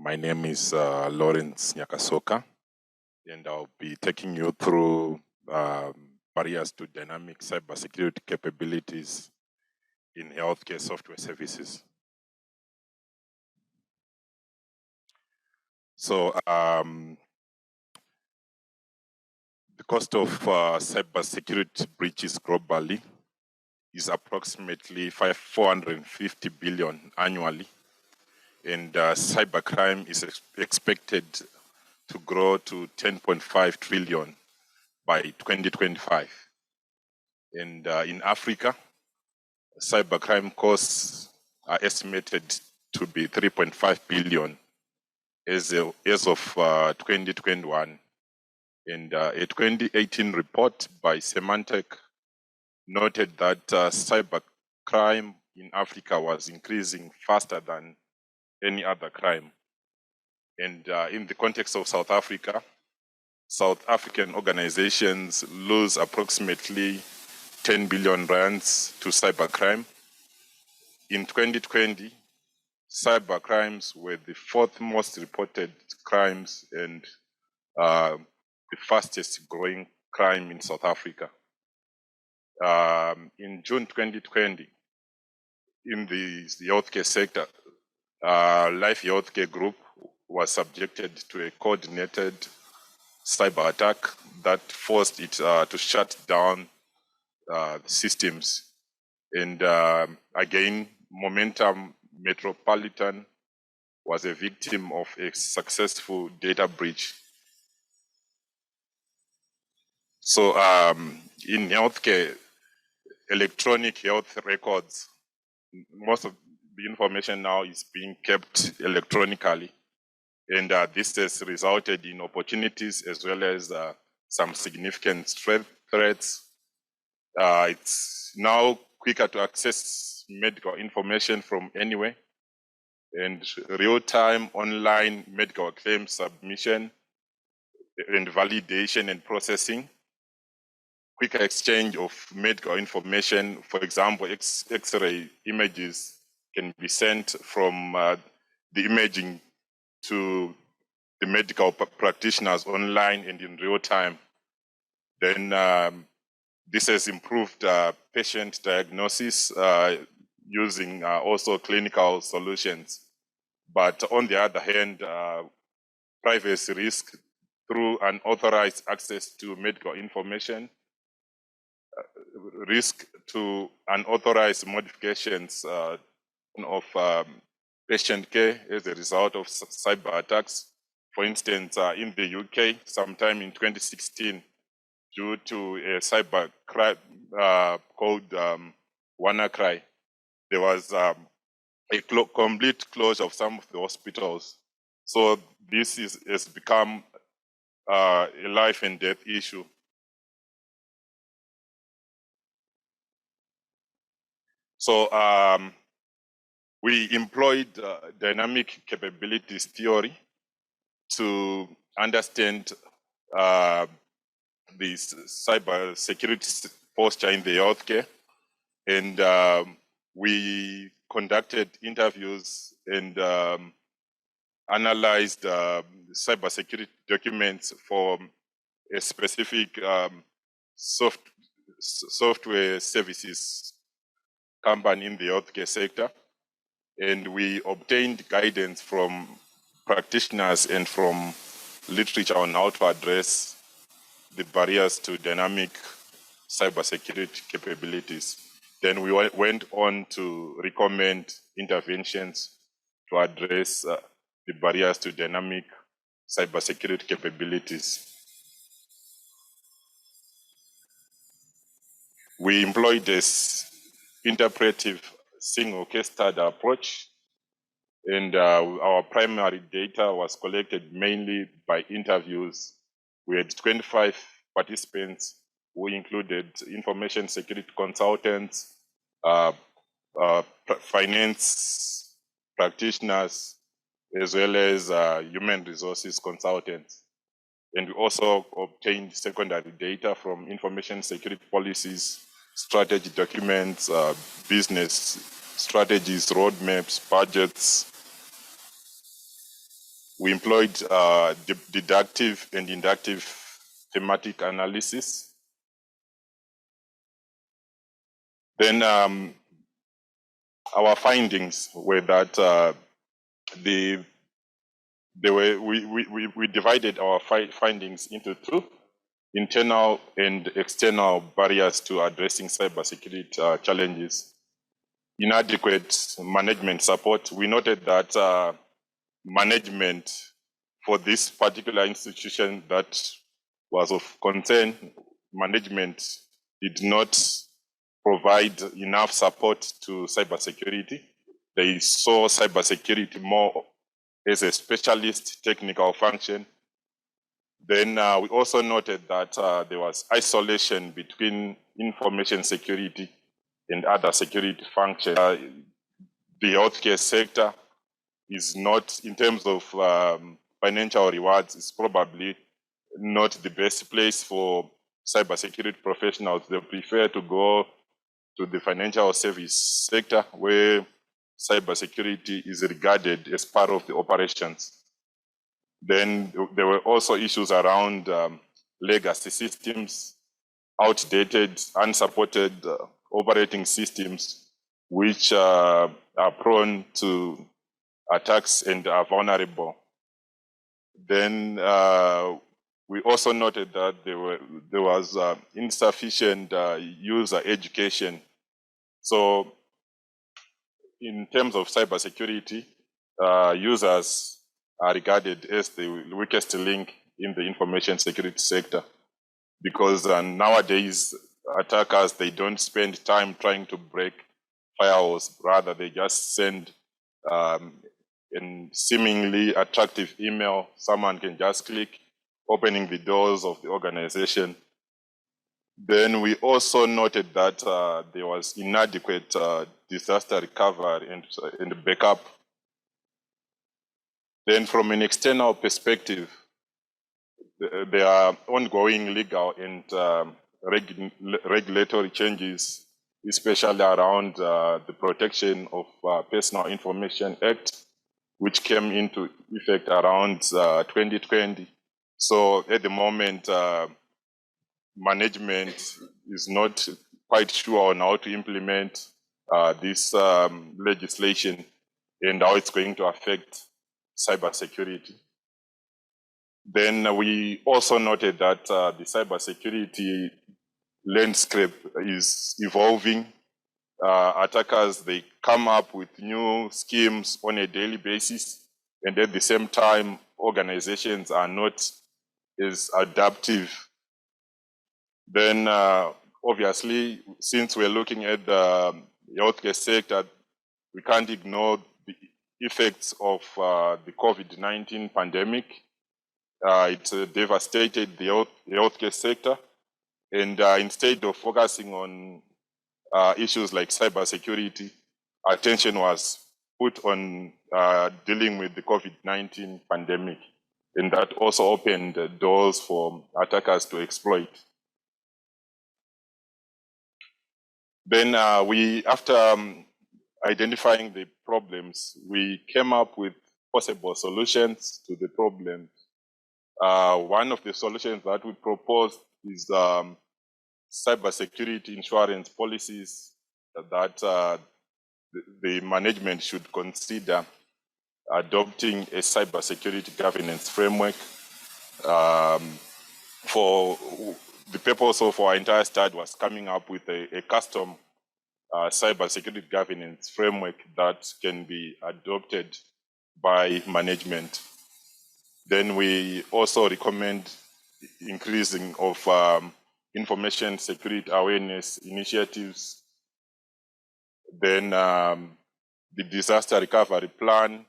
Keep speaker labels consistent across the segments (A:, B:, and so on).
A: My name is Lawrence Nyakasoka, and I'll be taking you through barriers to dynamic cybersecurity capabilities in healthcare software services. So the cost of cybersecurity breaches globally is approximately 450 billion annually, and cybercrime is expected to grow to 10.5 trillion by 2025. And in Africa, cybercrime costs are estimated to be 3.5 billion as of 2021. And a 2018 report by Symantec noted that cybercrime in Africa was increasing faster than any other crime. And in the context of South Africa, South African organizations lose approximately 10 billion rands to cybercrime. In 2020, cybercrimes were the fourth most reported crimes and the fastest growing crime in South Africa. In June 2020, in the healthcare sector, Life Healthcare Group was subjected to a coordinated cyber attack that forced it to shut down systems. And again, Momentum Metropolitan was a victim of a successful data breach. So in healthcare, electronic health records, most of the information now is being kept electronically. And this has resulted in opportunities as well as some significant threats. It's now quicker to access medical information from anywhere, and real-time online medical claim submission and validation and processing, quicker exchange of medical information. For example, X-ray images can be sent from the imaging to the medical practitioners online and in real time. Then this has improved patient diagnosis using also clinical solutions. But on the other hand, privacy risk through unauthorized access to medical information, risk to unauthorized modifications of patient care as a result of cyber attacks. For instance, in the UK, sometime in 2016, due to a cyber crime called WannaCry, there was a complete closure of some of the hospitals. So this has become a life and death issue. So we employed dynamic capabilities theory to understand the cyber security posture in the healthcare. And we conducted interviews and analyzed cybersecurity documents for a specific software services company in the healthcare sector. And we obtained guidance from practitioners and from literature on how to address the barriers to dynamic cybersecurity capabilities. Then we went on to recommend interventions to address the barriers to dynamic cybersecurity capabilities. We employed this interpretive single case study approach, and our primary data was collected mainly by interviews. We had 25 participants who included information security consultants, finance practitioners, as well as human resources consultants. And we also obtained secondary data from information security policies, strategy documents, business strategies, roadmaps, budgets. We employed deductive and inductive thematic analysis. Then our findings were that we divided our findings into two: internal and external barriers to addressing cybersecurity challenges. Inadequate management support. We noted that management for this particular institution that was of concern, management did not provide enough support to cybersecurity. They saw cybersecurity more as a specialist technical function. Then we also noted that there was isolation between information security and other security functions. The healthcare sector is not, in terms of financial rewards, is probably not the best place for cybersecurity professionals. They prefer to go to the financial service sector, where cybersecurity is regarded as part of the operations. Then there were also issues around legacy systems, outdated, unsupported operating systems, which are prone to attacks and are vulnerable. Then we also noted that there was insufficient user education. So in terms of cybersecurity, users are regarded as the weakest link in the information security sector, because nowadays attackers, they don't spend time trying to break firewalls. Rather, they just send a seemingly attractive email. Someone can just click, opening the doors of the organization. Then we also noted that there was inadequate disaster recovery and backup. Then from an external perspective, there are ongoing legal and regulatory changes, especially around the Protection of Personal Information Act, which came into effect around 2020. So at the moment, management is not quite sure on how to implement this legislation and how it's going to affect cybersecurity. Then we also noted that the cybersecurity landscape is evolving. Attackers, they come up with new schemes on a daily basis, and at the same time, organizations are not as adaptive. Then obviously, since we're looking at the healthcare sector, we can't ignore the effects of the COVID-19 pandemic. It devastated the healthcare sector, and instead of focusing on issues like cybersecurity, attention was put on dealing with the COVID-19 pandemic, and that also opened doors for attackers to exploit. Then after identifying the problems, we came up with possible solutions to the problems. One of the solutions that we proposed is cybersecurity insurance policies that the management should consider adopting a cybersecurity governance framework. For the purpose of our entire study was coming up with a custom cybersecurity governance framework that can be adopted by management. Then we also recommend increasing of information security awareness initiatives. Then the disaster recovery plan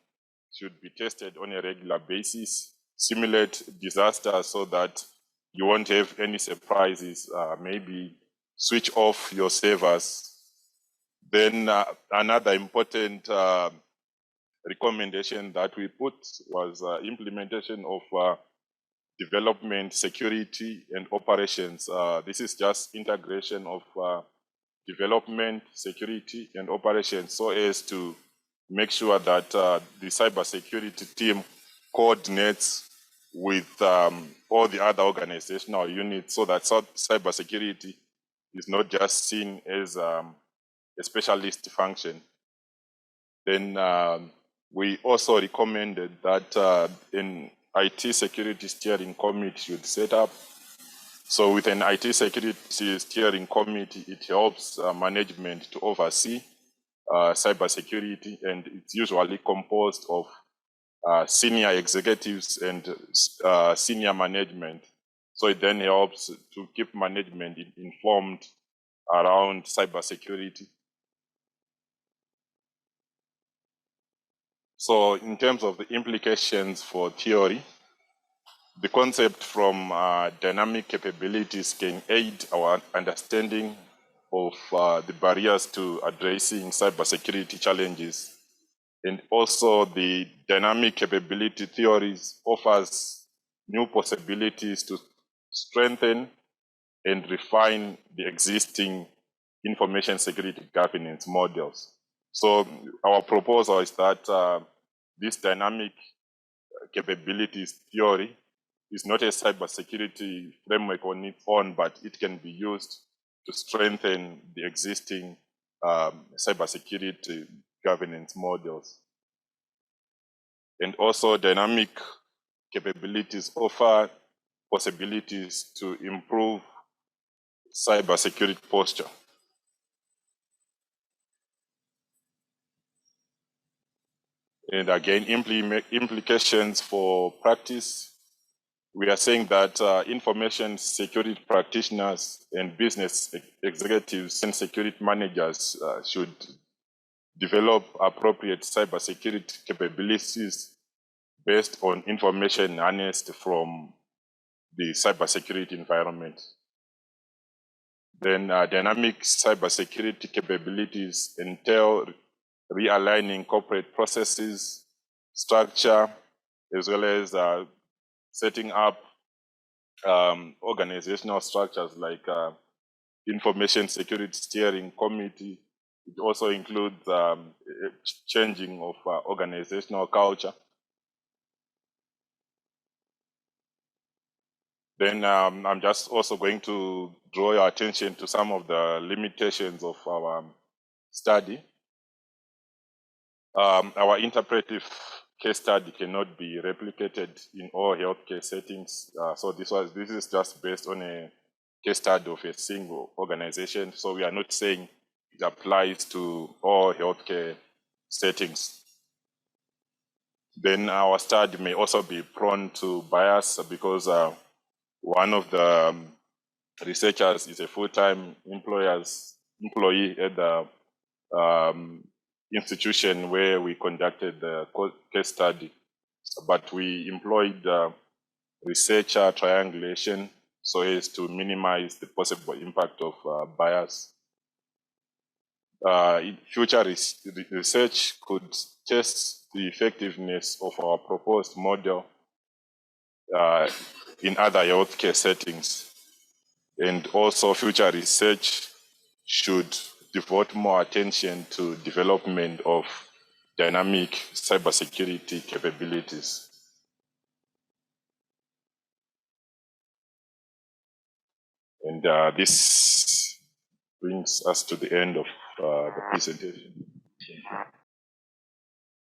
A: should be tested on a regular basis, simulate disasters so that you won't have any surprises, maybe switch off your servers. Then another important recommendation that we put was implementation of development, security, and operations. This is just integration of development, security, and operations so as to make sure that the cybersecurity team coordinates with all the other organizational units so that cybersecurity is not just seen as a specialist function. Then we also recommended that an IT security steering committee should set up. So with an IT security steering committee, it helps management to oversee cybersecurity, and it's usually composed of senior executives and senior management. So it then helps to keep management informed around cybersecurity. So in terms of the implications for theory, the concept from dynamic capabilities can aid our understanding of the barriers to addressing cybersecurity challenges. And also the dynamic capability theories offers new possibilities to strengthen and refine the existing information security governance models. So our proposal is that this dynamic capabilities theory is not a cybersecurity framework on its own, but it can be used to strengthen the existing cybersecurity governance models. And also dynamic capabilities offer possibilities to improve cybersecurity posture. And again, implications for practice. We are saying that information security practitioners and business executives and security managers should develop appropriate cybersecurity capabilities based on information harnessed from the cybersecurity environment. Then dynamic cybersecurity capabilities entail realigning corporate processes, structure, as well as setting up organizational structures like information security steering committee. It also includes changing of organizational culture. Then I'm just also going to draw your attention to some of the limitations of our study. Our interpretive case study cannot be replicated in all healthcare settings. So this is just based on a case study of a single organization. So we are not saying it applies to all healthcare settings. Then our study may also be prone to bias because one of the researchers is a full-time employee at the institution where we conducted the case study, but we employed researcher triangulation so as to minimize the possible impact of bias. Future research could test the effectiveness of our proposed model in other healthcare settings. And also future research should devote more attention to development of dynamic cybersecurity capabilities. And this brings us to the end of the presentation. Thank you.